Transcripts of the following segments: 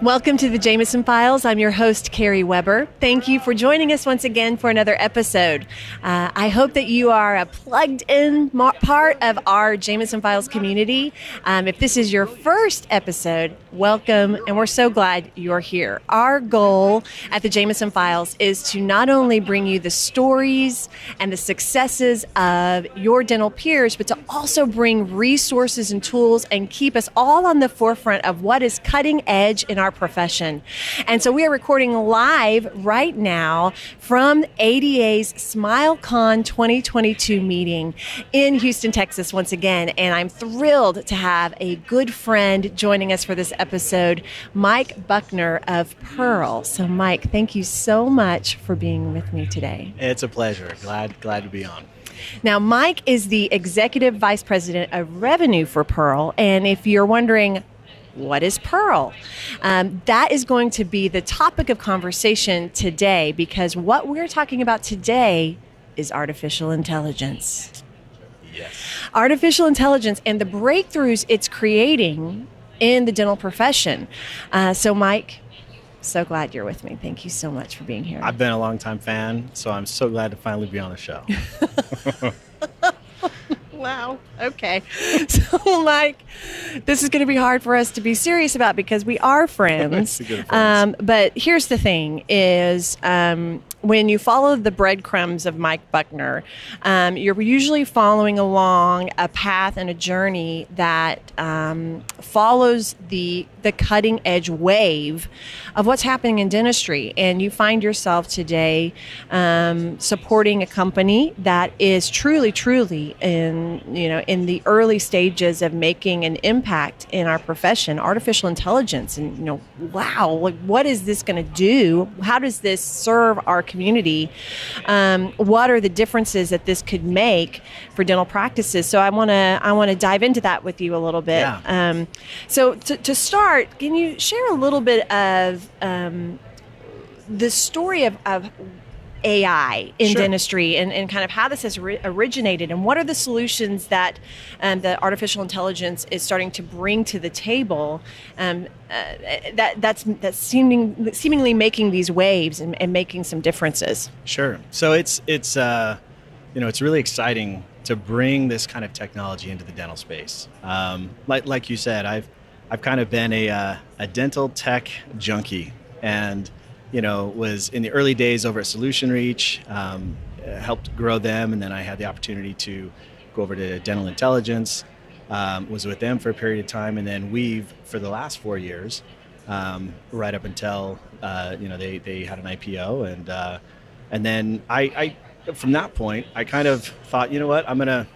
Welcome to the Jameson Files. I'm your host, Carrie Weber. Thank you for joining us once again for another episode. I hope that you are a plugged-in part of our Jameson Files community. If this is your first episode, welcome, and we're so glad you're here. Our goal at the Jameson Files is to not only bring you the stories and the successes of your dental peers, but to also bring resources and tools and keep us all on the forefront of what is cutting edge in our profession. And so we are recording live right now from ADA's SmileCon 2022 meeting in Houston, Texas once again. And I'm thrilled to have a good friend joining us for this episode, Mike Buckner of Pearl. So Mike, thank you so much for being with me today. It's a pleasure. Glad to be on. Now, Mike is the Executive Vice President of Revenue for Pearl. And if you're wondering, what is Pearl? That is going to be the topic of conversation today, because what we're talking about today is artificial intelligence. Yes. Artificial intelligence and the breakthroughs it's creating in the dental profession. So Mike, so glad you're with me. Thank you so much for being here. I've been a longtime fan, so I'm so glad to finally be on the show. Wow. Okay. So, Mike, this is going to be hard for us to be serious about because we are friends. But here's the thing is when you follow the breadcrumbs of Mike Buckner, you're usually following along a path and a journey that follows the cutting edge wave of what's happening in dentistry. And you find yourself today supporting a company that is truly in the early stages of making an impact in our profession, artificial intelligence. And, wow, like what is this going to do? How does this serve our community? What are the differences that this could make for dental practices? So I want to dive into that with you a little bit. Yeah. So to start, can you share a little bit of the story of AI in Sure. dentistry and kind of how this has originated, and what are the solutions that the artificial intelligence is starting to bring to the table that's seemingly making these waves and making some differences? Sure. So it's really exciting to bring this kind of technology into the dental space. Like you said, I've kind of been a dental tech junkie, and was in the early days over at Solution Reach, helped grow them, and then I had the opportunity to go over to Dental Intelligence, was with them for a period of time, and then Weave for the last 4 years, right up until they had an IPO, and then I from that point I kind of thought, I'm gonna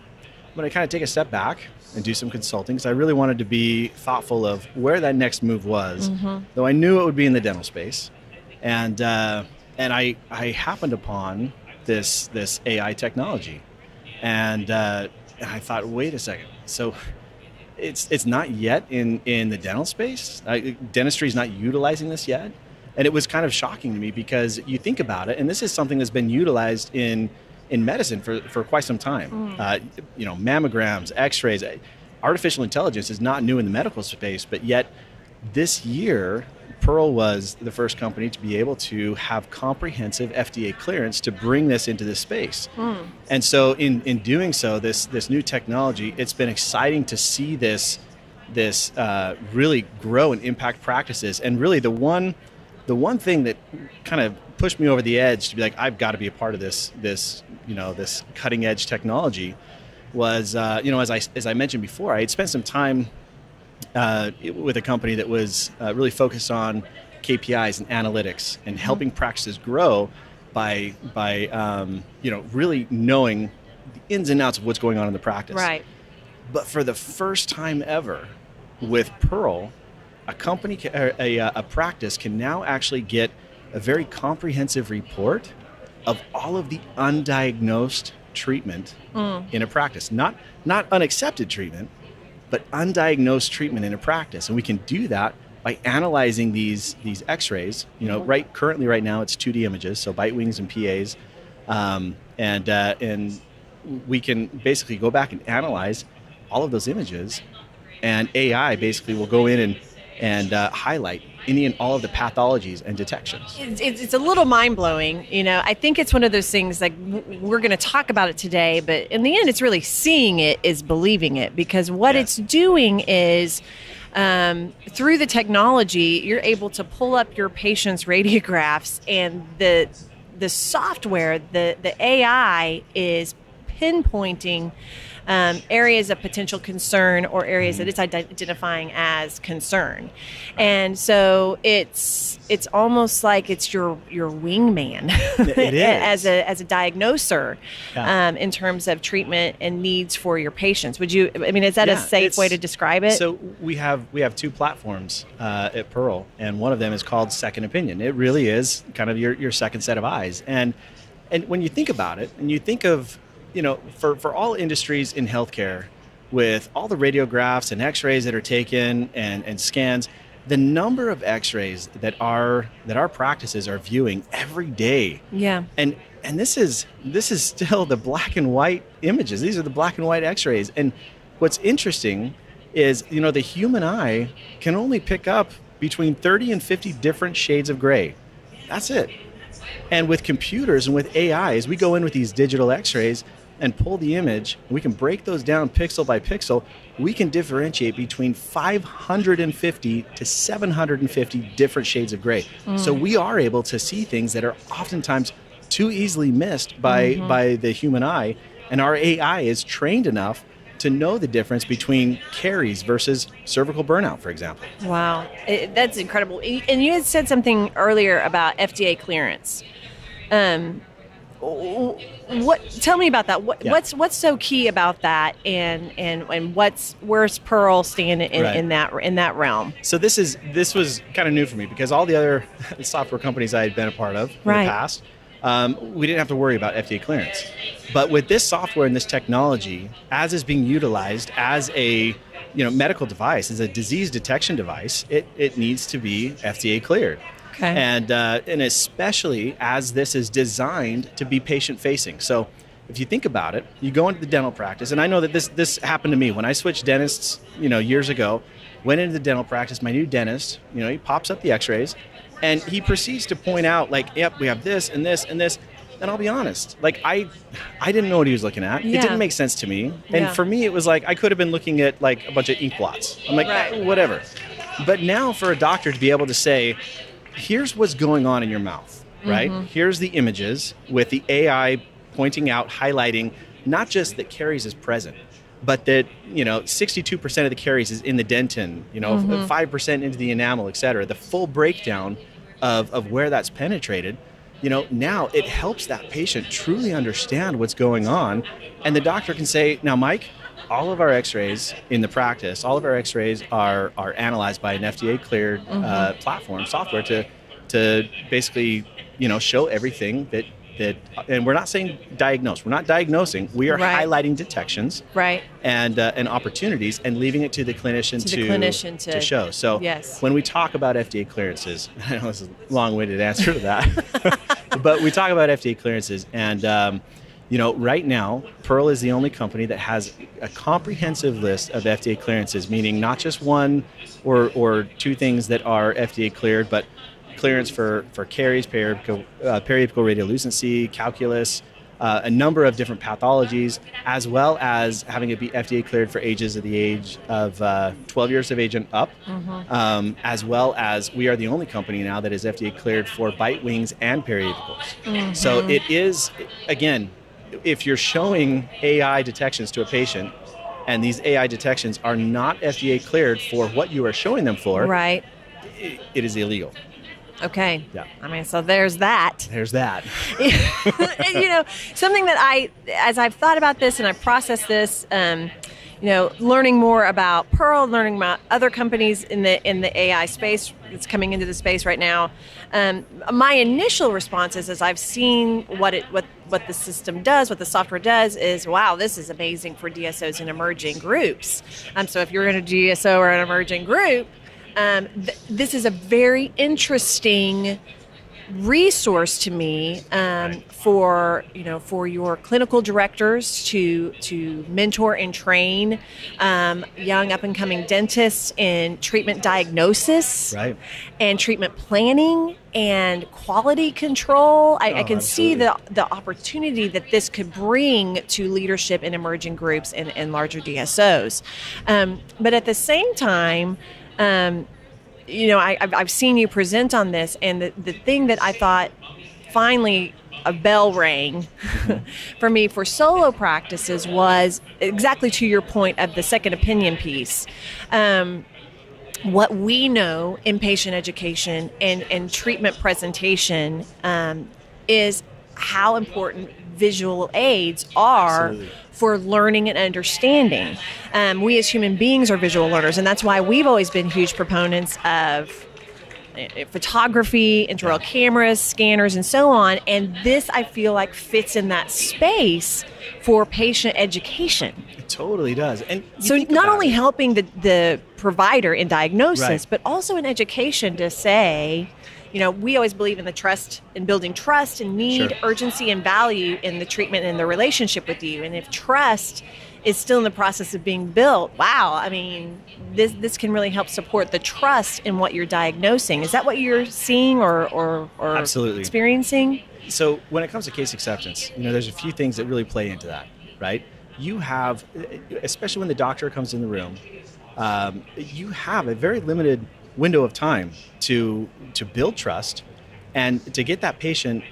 kind of take a step back and do some consulting, because I really wanted to be thoughtful of where that next move was, though I knew it would be in the dental space. And I happened upon this AI technology, and I thought, wait a second. So it's not yet in the dental space. Dentistry is not utilizing this yet, and it was kind of shocking to me, because you think about it, and this is something that's been utilized in medicine for quite some time. Mammograms, X-rays, artificial intelligence is not new in the medical space, but yet this year, Pearl was the first company to be able to have comprehensive FDA clearance to bring this into this space. And so in doing so, this new technology, it's been exciting to see this really grow and impact practices. And really the one thing that kind of pushed me over the edge to be like, I've got to be a part of this cutting edge technology was, as I mentioned before, I had spent some time with a company that was really focused on KPIs and analytics and helping practices grow by really knowing the ins and outs of what's going on in the practice. Right. But for the first time ever with Pearl, a practice can now actually get a very comprehensive report of all of the undiagnosed treatment in a practice. Not unaccepted treatment, but undiagnosed treatment in a practice. And we can do that by analyzing these X-rays. Currently right now it's 2D images, so bite wings and PAs, and we can basically go back and analyze all of those images, and AI basically will go in and highlight any and all of the pathologies and detections. It's a little mind-blowing. I think it's one of those things, like, we're going to talk about it today, but in the end, it's really seeing it is believing it, because what it's doing is, through the technology, you're able to pull up your patient's radiographs, and the software, the AI is pinpointing areas of potential concern or areas that it's identifying as concern. And so it's almost like it's your wingman It is. as a diagnoser in terms of treatment and needs for your patients. Is that a safe way to describe it? So we have two platforms at Pearl, and one of them is called Second Opinion. It really is kind of your second set of eyes. And when you think about it, and you think of, for all industries in healthcare, with all the radiographs and x-rays that are taken and scans, the number of x-rays that our practices are viewing every day. Yeah. And this is still the black and white images. These are the black and white x-rays. And what's interesting is, the human eye can only pick up between 30 and 50 different shades of gray. That's it. And with computers and with AI, as we go in with these digital x-rays and pull the image, we can break those down pixel by pixel. We can differentiate between 550 to 750 different shades of gray. So we are able to see things that are oftentimes too easily missed by the human eye. And our AI is trained enough to know the difference between caries versus cervical burnout, for example. Wow, that's incredible. And you had said something earlier about FDA clearance. Tell me about that. What's so key about that, and where's Pearl stand in that realm? So this was kind of new for me, because all the other software companies I had been a part of in the past, we didn't have to worry about FDA clearance. But with this software and this technology, as is being utilized as a medical device, as a disease detection device, it needs to be FDA cleared. Okay. And especially as this is designed to be patient-facing. So if you think about it, you go into the dental practice, and I know that this happened to me when I switched dentists, years ago. Went into the dental practice, my new dentist, he pops up the x-rays, and he proceeds to point out, like, yep, we have this and this and this. And I'll be honest, like, I didn't know what he was looking at. Yeah. It didn't make sense to me. And for me, it was like I could have been looking at like a bunch of ink blots. I'm like, whatever. But now for a doctor to be able to say, here's what's going on in your mouth, right? Here's the images with the AI pointing out, highlighting not just that caries is present, but that 62% of the caries is in the dentin, 5% into the enamel, et cetera. The full breakdown of where that's penetrated. Now it helps that patient truly understand what's going on, and the doctor can say, now, Mike, all of our x-rays in the practice, all of our x-rays are analyzed by an FDA cleared platform software to basically show everything that and we're not saying diagnose. We're not diagnosing. We are highlighting detections and opportunities, and leaving it to the clinician to show. So when we talk about FDA clearances, I know this is a long-winded answer to that, but we talk about FDA clearances, and right now, Pearl is the only company that has a comprehensive list of FDA clearances, meaning not just one or two things that are FDA cleared, but clearance for caries, periapical radiolucency, calculus, a number of different pathologies, as well as having it be FDA cleared for ages of the age of 12 years of age and up, as well as we are the only company now that is FDA cleared for bite wings and periapicals. So it is, again, if you're showing AI detections to a patient, and these AI detections are not FDA cleared for what you are showing them for, it is illegal. Okay. Yeah. I mean, so there's that. There's that. Something that as I've thought about this and I processed this, learning more about Pearl, learning about other companies in the AI space that's coming into the space right now, my initial response is, as I've seen what the system does, what the software does, is, wow, this is amazing for DSOs and emerging groups. So if you're in a DSO or an emerging group, this is a very interesting resource to me for your clinical directors to mentor and train young up and coming dentists in treatment diagnosis, Right. and treatment planning and quality control. I can see the opportunity that this could bring to leadership in emerging groups and larger DSOs. But at the same time, I've seen you present on this, and the thing that I thought finally a bell rang for me for solo practices was exactly to your point of the second opinion piece. What we know in patient education and treatment presentation is how important visual aids are Absolutely. for learning and understanding. We as human beings are visual learners, and that's why we've always been huge proponents of photography, intraoral cameras, scanners, and so on. And this, I feel like, fits in that space for patient education. It totally does. And so not only helping the provider in diagnosis, Right. but also in education to say, we always believe in the trust, in building trust and need, Sure. urgency, and value in the treatment and the relationship with you. And if trust is still in the process of being built, wow, I mean, this can really help support the trust in what you're diagnosing. Is that what you're seeing or Absolutely. experiencing? So when it comes to case acceptance, there's a few things that really play into that, right? You have, especially when the doctor comes in the room, you have a very limited window of time to build trust and to get that patient,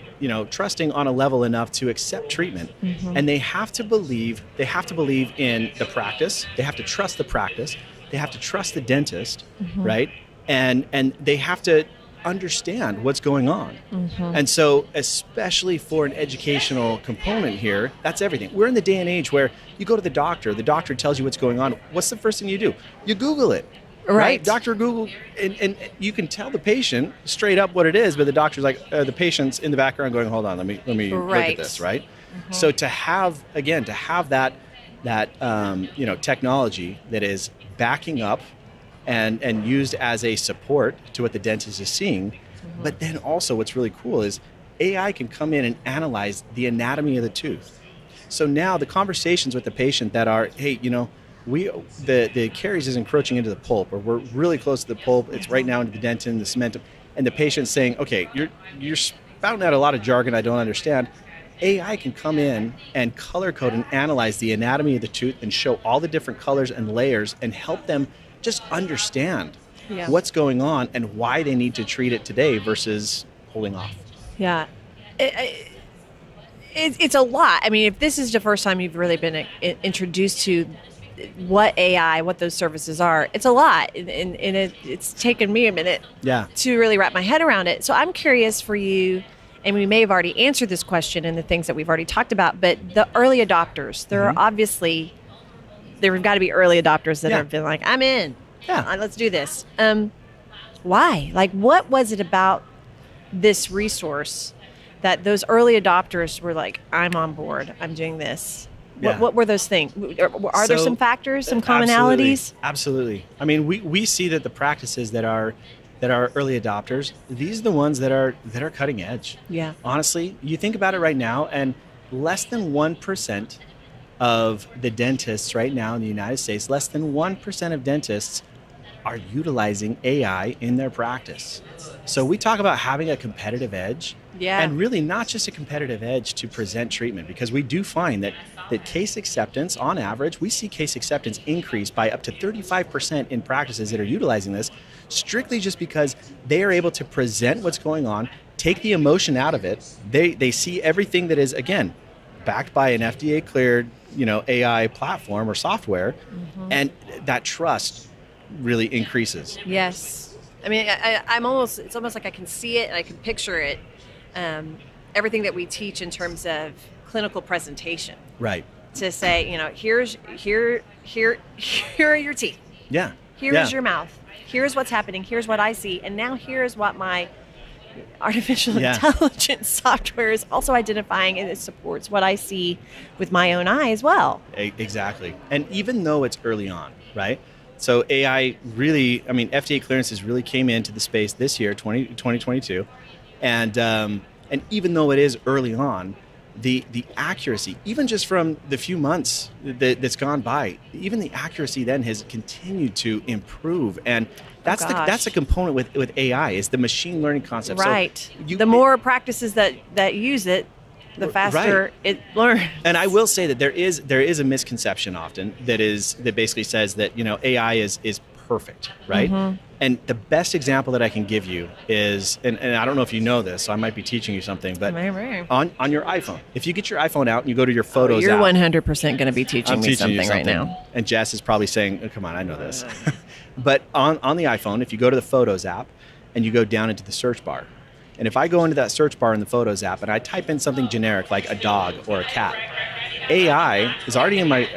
trusting on a level enough to accept treatment. Mm-hmm. And they have to believe in the practice. They have to trust the practice. They have to trust the dentist, Mm-hmm. right? And they have to understand what's going on. Mm-hmm. And so, especially for an educational component here, that's everything. We're in the day and age where you go to the doctor tells you what's going on. What's the first thing you do? You Google it. Right. Dr. Google, and you can tell the patient straight up what it is, but the doctor's like, the patient's in the background going, hold on, let me look Right. at this, right? Mm-hmm. So to have that technology that is backing up and used as a support to what the dentist is seeing, Mm-hmm. but then also what's really cool is AI can come in and analyze the anatomy of the tooth. So now the conversations with the patient that are, hey, the caries is encroaching into the pulp, or we're really close to the pulp. It's right now into the dentin, the cementum, and the patient's saying, okay, you're spouting out a lot of jargon I don't understand. AI can come in and color code and analyze the anatomy of the tooth and show all the different colors and layers and help them just understand what's going on and why they need to treat it today versus holding off. Yeah. It's a lot. I mean, if this is the first time you've really been introduced to what those services are, it's a lot. And it's taken me a minute to really wrap my head around it. So I'm curious for you, and we may have already answered this question in the things that we've already talked about, but the early adopters, there are obviously, there have got to be early adopters that have been like, I'm in. Yeah. Let's do this. Why? Like, what was it about this resource that those early adopters were like, I'm on board, I'm doing this? Yeah. What were those things? Are there some factors, some commonalities? Absolutely. I mean, we see that the practices that are early adopters, these are the ones that are cutting edge. Yeah. Honestly, you think about it right now, and less than 1% of the dentists right now in the United States, less than 1% of dentists are utilizing AI in their practice. So we talk about having a competitive edge, and really not just a competitive edge to present treatment, because we do find that case acceptance, on average, we see case acceptance increase by up to 35% in practices that are utilizing this, strictly just because they are able to present what's going on, take the emotion out of it. They see everything that is, again, backed by an FDA cleared, AI platform or software, and that trust really increases. Yes. I mean, it's almost like I can see it and I can picture it. Everything that we teach in terms of clinical presentation. Right. To say, here are your teeth. Yeah. Here is your mouth. Here's what's happening. Here's what I see. And now here's what my artificial intelligence software is also identifying, and it supports what I see with my own eye as well. Exactly. And even though it's early on, right? So AI really, FDA clearances really came into the space this year, 2022. And even though it is early on, the accuracy, even just from the few months that's gone by, even the accuracy then has continued to improve. And that's a component with AI, is the machine learning concept. Right. So the more practices that use it, the faster it learns. And I will say that there is a misconception often that basically says that AI is perfect, right? Mm-hmm. And the best example that I can give you is, and I don't know if you know this, so I might be teaching you something, but on your iPhone, if you get your iPhone out and you go to your Photos you're app, 100% going to be teaching me something right now. And Jess is probably saying, oh, come on, I know this. But on the iPhone, if you go to the Photos app and you go down into the search bar, and if I go into that search bar in the Photos app and I type in something generic like a dog or a cat, AI is already in my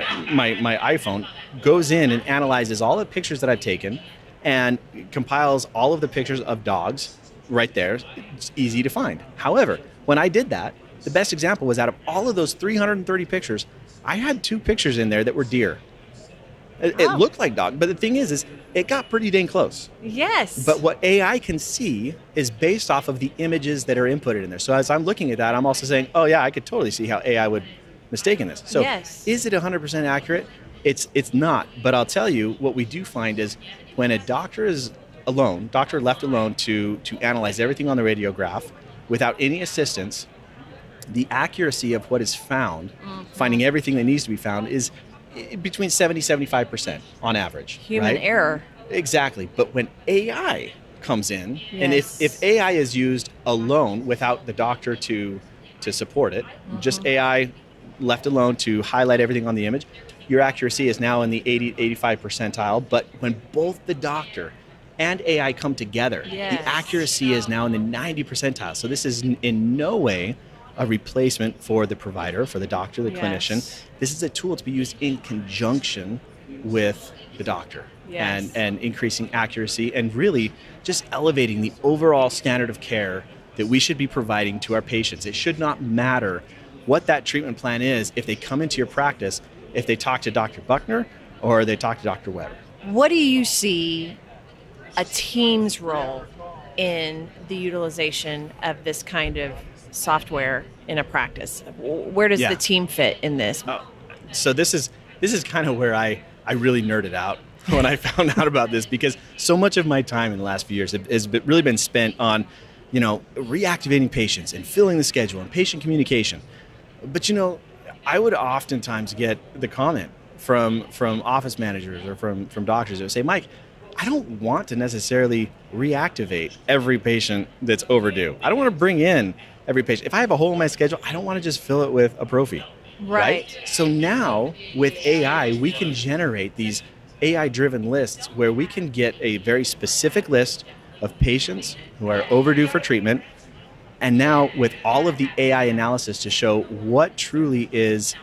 iPhone, goes in and analyzes all the pictures that I've taken and compiles all of the pictures of dogs right there. It's easy to find. However, when I did that, the best example was out of all of those 330 pictures, I had 2 pictures in there that were deer. It looked like dog, but the thing is it got pretty dang close. Yes. But what AI can see is based off of the images that are inputted in there. So as I'm looking at that, I'm also saying, oh yeah, I could totally see how AI would mistake in this. So Is it 100% accurate? It's not. But I'll tell you, what we do find is when a doctor left alone to analyze everything on the radiograph without any assistance, the accuracy of what is found, finding everything that needs to be found, is between 70-75% on average. Human error. Exactly. But when AI comes in, and if AI is used alone without the doctor to support it, just AI left alone to highlight everything on the image, your accuracy is now in the 80-85 percentile. But when both the doctor and AI come together, the accuracy is now in the 90 percentile. So this is in no way a replacement for the provider, for the doctor, the clinician. This is a tool to be used in conjunction with the doctor and increasing accuracy and really just elevating the overall standard of care that we should be providing to our patients. It should not matter what that treatment plan is if they come into your practice, if they talk to Dr. Buckner or they talk to Dr. Weber. What do you see a team's role in the utilization of this kind of software in a practice? Where does the team fit in this? So this is kind of where I really nerded out when I found out about this, because so much of my time in the last few years has really been spent on, reactivating patients and filling the schedule and patient communication. But I would oftentimes get the comment from office managers or from doctors that would say, Mike, I don't want to necessarily reactivate every patient that's overdue. I don't want to bring in every patient. If I have a hole in my schedule, I don't want to just fill it with a prophy. Right? So now with AI, we can generate these AI-driven lists where we can get a very specific list of patients who are overdue for treatment. And now with all of the AI analysis to show what truly is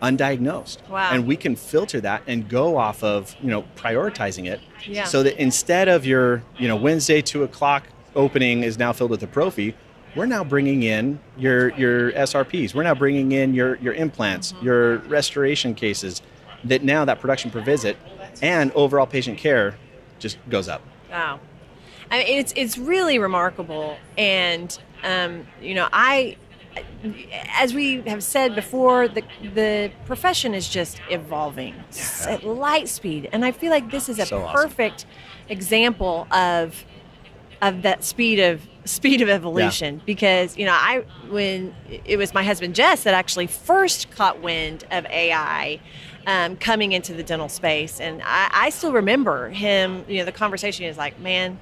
undiagnosed. Wow. And we can filter that and go off of, prioritizing it. So that instead of your, Wednesday 2:00 opening is now filled with a prophy, we're now bringing in your SRPs. We're now bringing in your implants, your restoration cases, that now that production per visit and overall patient care just goes up. Wow. I mean, it's really remarkable. And, as we have said before, the profession is just evolving at light speed. And I feel like this is a perfect example of that speed of evolution, because when it was my husband Jess that actually first caught wind of AI coming into the dental space, and I still remember him. The conversation is like, man,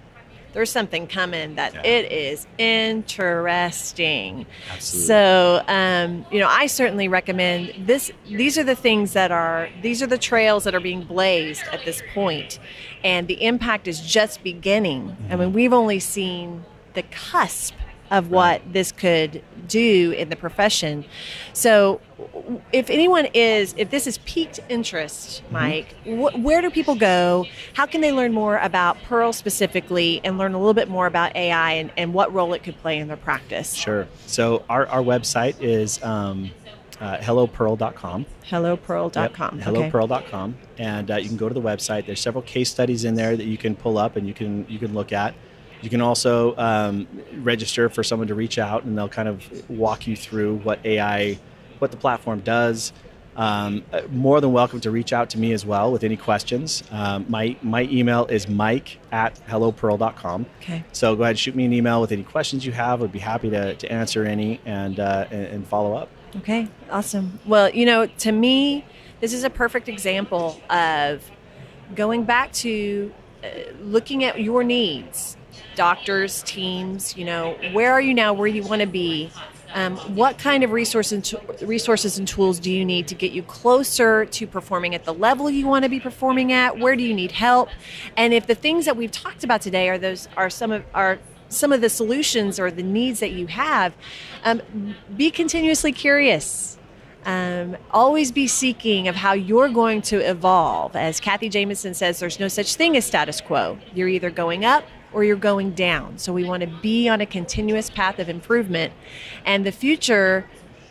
there's something coming that it is interesting. Absolutely. So, I certainly recommend this. These are the trails that are being blazed at this point, and the impact is just beginning. Mm-hmm. I mean, we've only seen the cusp of what this could do in the profession. So if this is piqued interest, Mike, where do people go? How can they learn more about Pearl specifically and learn a little bit more about AI and what role it could play in their practice? Sure. So our website is hellopearl.com. Hellopearl.com. Yep, hellopearl.com. And you can go to the website. There's several case studies in there that you can pull up and you can look at. You can also register for someone to reach out, and they'll kind of walk you through what the platform does. More than welcome to reach out to me as well with any questions. My email is mike@hellopearl.com. Okay. So go ahead and shoot me an email with any questions you have. I'd be happy to answer any and follow up. Okay, awesome. Well, to me, this is a perfect example of going back to looking at your needs, doctors, teams, where are you now, where you want to be? What kind of resources and tools do you need to get you closer to performing at the level you want to be performing at? Where do you need help? And if the things that we've talked about today are some of the solutions or the needs that you have, be continuously curious. Always be seeking of how you're going to evolve. As Kathy Jamison says, there's no such thing as status quo. You're either going up or you're going down. So we want to be on a continuous path of improvement. And the future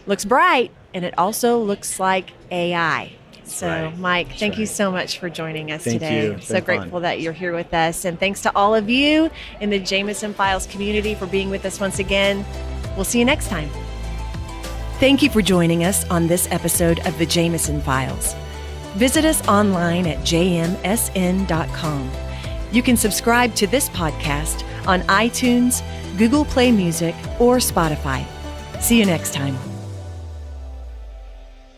looks bright, and it also looks like AI. So, right. Mike, thank you so much for joining us today. Thank you. So grateful that you're here with us. And thanks to all of you in the Jamison Files community for being with us once again. We'll see you next time. Thank you for joining us on this episode of the Jamison Files. Visit us online at jmsn.com. You can subscribe to this podcast on iTunes, Google Play Music, or Spotify. See you next time.